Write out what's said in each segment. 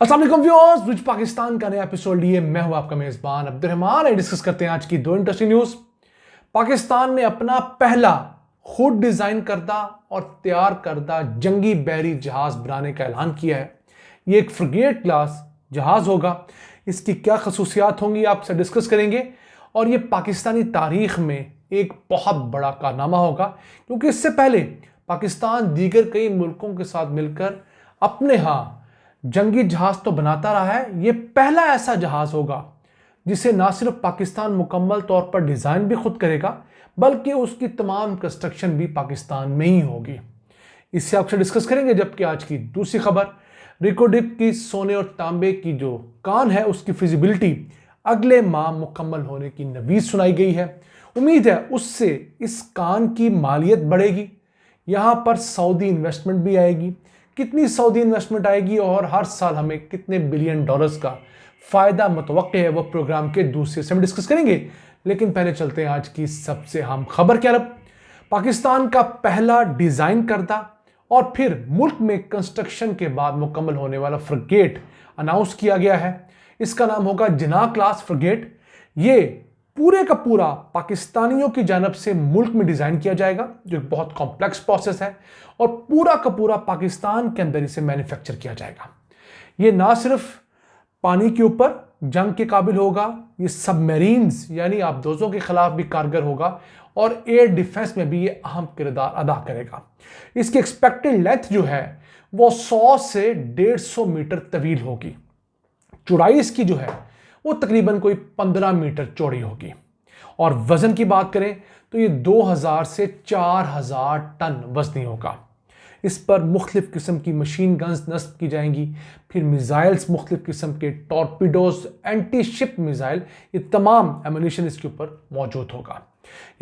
अस्सलाम वालेकुम viewers, bridge Pakistan का नया एपिसोड लिए मैं हूं आपका मेजबान अब्दुर्रहमान। डिस्कस करते हैं आज की दो इंटरेस्टिंग न्यूज। पाकिस्तान ने अपना पहला खुद डिजाइन करदा और तैयार करदा जंगी बहरी जहाज बनाने का ऐलान किया है। ये एक फ्रिगेट क्लास जहाज होगा। इसकी क्या खसूसियात होंगी आपसे डिस्कस करेंगे और ये पाकिस्तानी तारीख में एक बहुत बड़ा कारनामा होगा, क्योंकि इससे पहले पाकिस्तान दीगर कई मुल्कों के साथ मिलकर अपने यहाँ जंगी जहाज तो बनाता रहा है। यह पहला ऐसा जहाज होगा जिसे ना सिर्फ पाकिस्तान मुकम्मल तौर पर डिजाइन भी खुद करेगा, बल्कि उसकी तमाम कंस्ट्रक्शन भी पाकिस्तान में ही होगी। इससे आपसे डिस्कस करेंगे। जबकि आज की दूसरी खबर, रिकोडिप की सोने और तांबे की जो कान है उसकी फिजिबिलिटी अगले माह मुकम्मल होने की नवीद सुनाई गई है। उम्मीद है उससे इस कान की मालियत बढ़ेगी, यहां पर सऊदी इन्वेस्टमेंट भी आएगी। कितनी सऊदी इन्वेस्टमेंट आएगी और हर साल हमें कितने बिलियन डॉलर्स का फायदा मुतवक्के है, वो प्रोग्राम के दूसरे से हम डिस्कस करेंगे। लेकिन पहले चलते हैं आज की सबसे अहम खबर की तरफ। पाकिस्तान का पहला डिजाइन करदा और फिर मुल्क में कंस्ट्रक्शन के बाद मुकम्मल होने वाला फ्रिगेट अनाउंस किया गया है। इसका नाम होगा जिना क्लास फ्रिगेट। ये पूरे का पूरा पाकिस्तानियों की जानब से मुल्क में डिजाइन किया जाएगा, जो एक बहुत कॉम्प्लेक्स प्रोसेस है, और पूरा का पूरा पाकिस्तान के अंदर इसे मैन्युफैक्चर किया जाएगा। ये ना सिर्फ पानी के ऊपर जंग के काबिल होगा, ये सबमरीन्स यानी आबदोजों के खिलाफ भी कारगर होगा और एयर डिफेंस में भी ये अहम किरदार अदा करेगा। इसकी एक्सपेक्टेड लेंथ जो है वो 100 से 150 मीटर तवील होगी। चौड़ाई इसकी जो है वो तकरीबन कोई 15 मीटर चौड़ी होगी। और वजन की बात करें तो ये 2000 से 4000 टन वजनी होगा। इस पर मुख्तलिफ किस्म की मशीन गन्स नस्ब की जाएंगी, फिर मिसाइल्स, मुख्तलिफ किस्म के टॉर्पीडोज, एंटी शिप मिसाइल, ये तमाम एमुनिशन इसके ऊपर मौजूद होगा।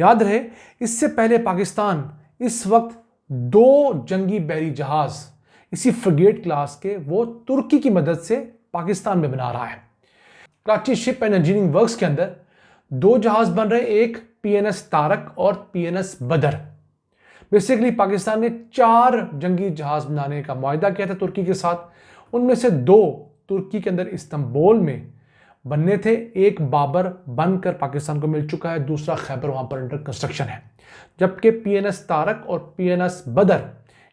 याद रहे, इससे पहले पाकिस्तान इस वक्त 2 जंगी बहरी जहाज इसी फ्रिगेट क्लास के वो तुर्की की मदद से पाकिस्तान में बना रहा है। Karachi ship and engineering works के अंदर 2 जहाज बन रहे, एक पीएनएस तारक और पीएनएस बदर। बेसिकली पाकिस्तान ने 4 जंगी जहाज बनाने का मुआहदा किया था तुर्की के साथ। उनमें से 2 तुर्की के अंदर इस्तांबुल में बनने थे, एक बाबर बनकर पाकिस्तान को मिल चुका है, दूसरा खैबर वहां पर अंडर कंस्ट्रक्शन है। जबकि पीएनएस तारक और पीएनएस बदर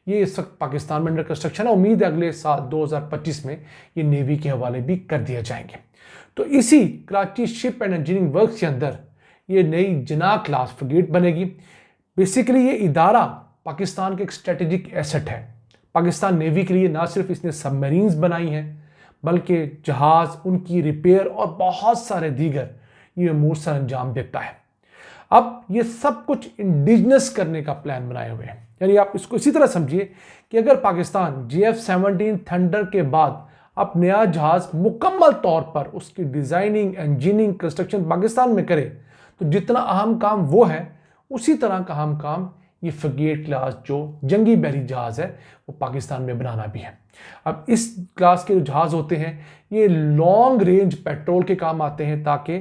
ये इस वक्त पाकिस्तान में अंडर कंस्ट्रक्शन है। उम्मीद है अगले साल 2025 में ये नेवी के हवाले भी कर दिए जाएंगे। तो इसी Karachi ship and engineering works के अंदर ये नई जिना क्लास फ्रिगेट बनेगी। बेसिकली ये इदारा पाकिस्तान के एक स्ट्रेटेजिक एसेट है। पाकिस्तान नेवी के लिए ना सिर्फ इसने सबमरीन्स बनाई हैं, बल्कि जहाज, उनकी रिपेयर और बहुत सारे दीगर ये अमूर सर अंजाम देता है। अब ये सब कुछ इंडिजिनस करने का प्लान बनाए हुए हैं। यानी आप इसको इसी तरह समझिए कि अगर पाकिस्तान GF-17 थंडर के बाद अब नया जहाज मुकम्मल तौर पर उसकी डिजाइनिंग, इंजीनियरिंग, कंस्ट्रक्शन पाकिस्तान में करे, तो जितना अहम काम वो है, उसी तरह का अहम काम ये फ्रिगेट क्लास जो जंगी बहरी जहाज है वो पाकिस्तान में बनाना भी है। अब इस क्लास के जो जहाज होते हैं ये लॉन्ग रेंज पेट्रोल के काम आते हैं, ताकि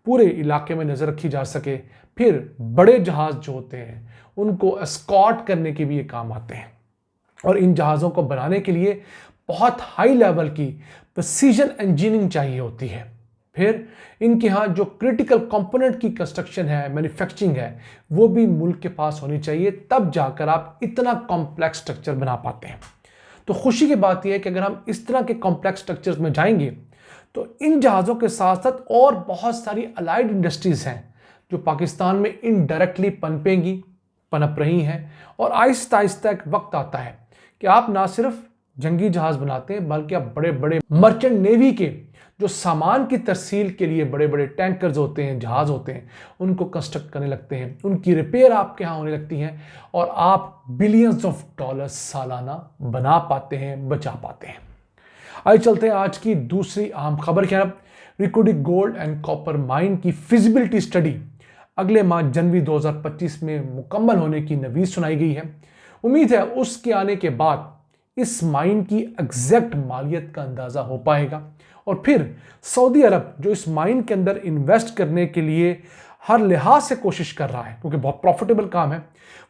पूरे इलाके में नजर रखी जा सके। फिर बड़े जहाज जो होते हैं उनको एस्कॉर्ट करने के भी ये काम आते हैं। और इन जहाज़ों को बनाने के लिए बहुत हाई लेवल की प्रिसीजन इंजीनियरिंग चाहिए होती है। फिर इनके यहाँ जो क्रिटिकल कंपोनेंट की कंस्ट्रक्शन है, मैन्युफैक्चरिंग है, वो भी मुल्क के पास होनी चाहिए, तब जाकर आप इतना कॉम्प्लेक्स स्ट्रक्चर बना पाते हैं। तो खुशी की बात यह है कि अगर हम इस तरह के कॉम्प्लेक्स स्ट्रक्चर्स में जाएंगे तो इन जहाज़ों के साथ साथ और बहुत सारी अलाइड इंडस्ट्रीज हैं जो पाकिस्तान में इनडायरेक्टली पनप रही हैं। और आहिस्ता आहिस्ता एक वक्त आता है कि आप ना सिर्फ जंगी जहाज बनाते हैं, बल्कि आप बड़े बड़े मर्चेंट नेवी के जो सामान की तरसील के लिए बड़े बड़े टैंकर्स होते हैं, जहाज होते हैं, उनको कंस्ट्रक्ट करने लगते हैं, उनकी रिपेयर आपके यहाँ होने लगती हैं और आप बिलियंस ऑफ डॉलर्स सालाना बना पाते हैं, बचा पाते हैं। आइए चलते हैं आज की दूसरी अहम खबर की तरफ। रिकोडिक गोल्ड एंड कॉपर माइन की फिजिबिलिटी स्टडी अगले माह जनवरी 2025 में मुकम्मल होने की नवीद सुनाई गई है। उम्मीद है उसके आने के बाद इस माइन की एग्जैक्ट मालियत का अंदाज़ा हो पाएगा और फिर सऊदी अरब जो इस माइन के अंदर इन्वेस्ट करने के लिए हर लिहाज से कोशिश कर रहा है, क्योंकि बहुत प्रॉफिटेबल काम है,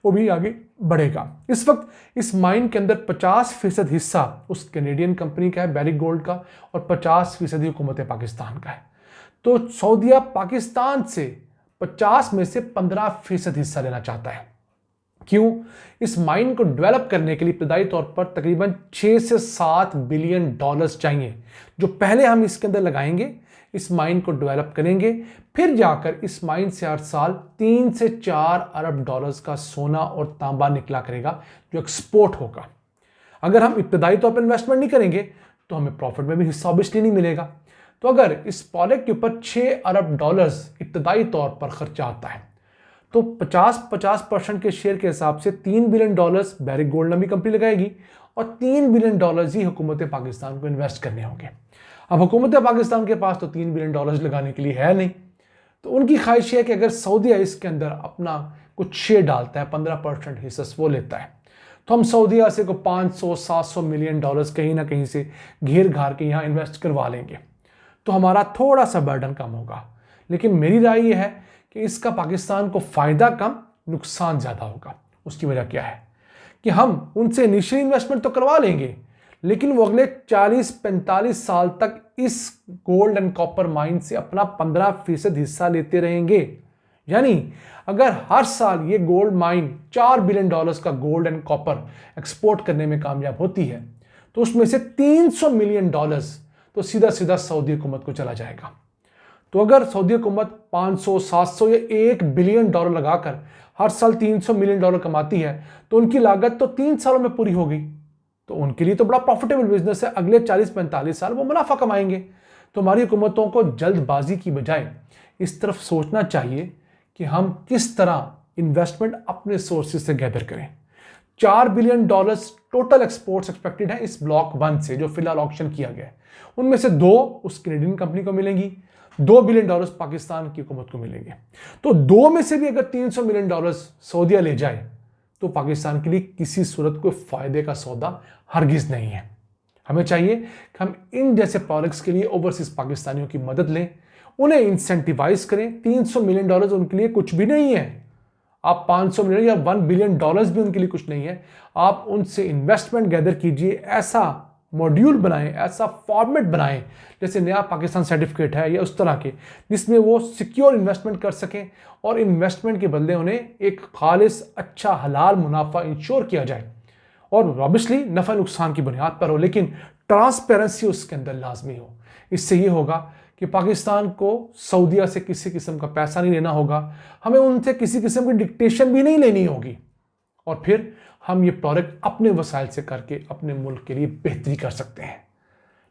वो भी आगे बढ़ेगा। इस वक्त इस माइन के अंदर 50% हिस्सा उस कैनेडियन कंपनी का है, बैरिक गोल्ड का, और 50% हुकूमत पाकिस्तान का है। तो सऊदीया पाकिस्तान से 50 में से 15% हिस्सा लेना चाहता है। क्यों? इस माइन को डेवलप करने के लिए इब्तदाई तौर पर तकरीबन 6 से 7 बिलियन डॉलर्स चाहिए, जो पहले हम इसके अंदर लगाएंगे, इस माइन को डेवलप करेंगे, फिर जाकर इस माइन से हर साल 3 से 4 अरब डॉलर्स का सोना और तांबा निकला करेगा, जो एक्सपोर्ट होगा। अगर हम इब्तदाई तौर पर इन्वेस्टमेंट नहीं करेंगे तो हमें प्रॉफिट में भी हिस्सा ऑब्वियसली नहीं मिलेगा। तो अगर इस प्रोजेक्ट के ऊपर 6 अरब डॉलर्स इब्तदाई तौर पर खर्चा आता है, तो 50% के शेयर के हिसाब से 3 बिलियन डॉलर्स बैरिक गोल्ड नामी कंपनी लगाएगी और 3 बिलियन डॉलर्स ही हुकूमत पाकिस्तान को इन्वेस्ट करने होंगे। अब हुकूमत पाकिस्तान के पास तो 3 बिलियन डॉलर्स लगाने के लिए है नहीं, तो उनकी ख्वाहिश है कि अगर सऊदीया इसके अंदर अपना कुछ शेयर डालता है, 15% हिस्सा वो लेता है, तो हम सऊदीया से को 500-700 मिलियन डॉलर्स कहीं ना कहीं से घेर घार के यहाँ इन्वेस्ट करवा लेंगे, तो हमारा थोड़ा सा बर्डन कम होगा। लेकिन मेरी राय यह है कि इसका पाकिस्तान को फ़ायदा कम, नुकसान ज़्यादा होगा। उसकी वजह क्या है कि हम उनसे इनिशियल इन्वेस्टमेंट तो करवा लेंगे, लेकिन वो अगले 40-45 साल तक इस गोल्ड एंड कॉपर माइन से अपना 15% हिस्सा लेते रहेंगे। यानी अगर हर साल ये गोल्ड माइन 4 बिलियन डॉलर्स का गोल्ड एंड कॉपर एक्सपोर्ट करने में कामयाब होती है, तो उसमें से 300 मिलियन डॉलर्स तो सीधा सीधा सऊदी हुकूमत को चला जाएगा। तो अगर सऊदी हुकूमत 500, 700 या 1 बिलियन डॉलर लगाकर हर साल 300 मिलियन डॉलर कमाती है, तो उनकी लागत तो 3 सालों में पूरी हो गई। तो उनके लिए तो बड़ा प्रॉफिटेबल बिजनेस है, अगले 40-45 साल वो मुनाफा कमाएंगे। तो हमारी हुकूमतों को जल्दबाजी की बजाय इस तरफ सोचना चाहिए कि हम किस तरह इन्वेस्टमेंट अपने सोर्सेज से गैदर करें। 4 billion dollars total exports expected है इस ब्लॉक 1 से, जो फिलहाल ऑक्शन किया गया है। उनमें से 2 उस कैनेडियन कंपनी को मिलेंगी, 2 बिलियन डॉलर्स पाकिस्तान की हुकूमत को मिलेंगे। तो 2 में से भी अगर 300 मिलियन डॉलर्स सऊदीया ले जाए, तो पाकिस्तान के लिए किसी सूरत कोई फायदे का सौदा हरगिज नहीं है। हमें चाहिए कि हम इन जैसे प्रोजेक्ट्स के लिए ओवरसीज पाकिस्तानियों की मदद लें, उन्हें इंसेंटिवाइज करें। 300 मिलियन डॉलर्स उनके लिए कुछ भी नहीं है। आप 500 मिलियन या 1 बिलियन डॉलर्स भी उनके लिए कुछ नहीं है। आप उनसे इन्वेस्टमेंट गैदर कीजिए, ऐसा मॉड्यूल बनाएं, ऐसा फॉर्मेट बनाएं जैसे नया पाकिस्तान सर्टिफिकेट है या उस तरह के, जिसमें वो सिक्योर इन्वेस्टमेंट कर सकें और इन्वेस्टमेंट के बदले उन्हें एक खालिस अच्छा हलाल मुनाफा इंश्योर किया जाए, और ऑब्वियसली नफ़ा नुकसान की बुनियाद पर हो, लेकिन ट्रांसपेरेंसी उसके अंदर लाजमी हो। इससे ये होगा कि पाकिस्तान को सऊदीया से किसी किस्म का पैसा नहीं लेना होगा, हमें उनसे किसी किस्म की डिक्टेशन भी नहीं लेनी होगी, और फिर हम ये प्रोडक्ट अपने वसाइल से करके अपने मुल्क के लिए बेहतरी कर सकते हैं।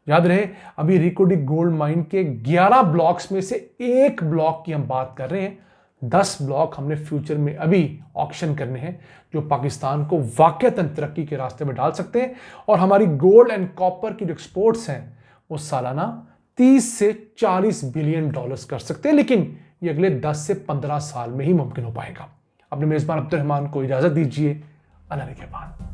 याद रहे, अभी रिकोडी गोल्ड माइन के 11 ब्लॉक्स में से एक ब्लॉक की हम बात कर रहे हैं। 10 ब्लॉक हमने फ्यूचर में अभी ऑक्शन करने हैं, जो पाकिस्तान को वाकईतन तरक्की के रास्ते में डाल सकते हैं, और हमारी गोल्ड एंड कॉपर की जो एक्सपोर्ट्स हैं वो सालाना 30 से 40 बिलियन डॉलर्स कर सकते हैं। लेकिन ये अगले 10 से 15 साल में ही मुमकिन हो पाएगा। अपने मेज़बान अब्दुल रहमान को इजाज़त दीजिए। अल्लाह के बाद।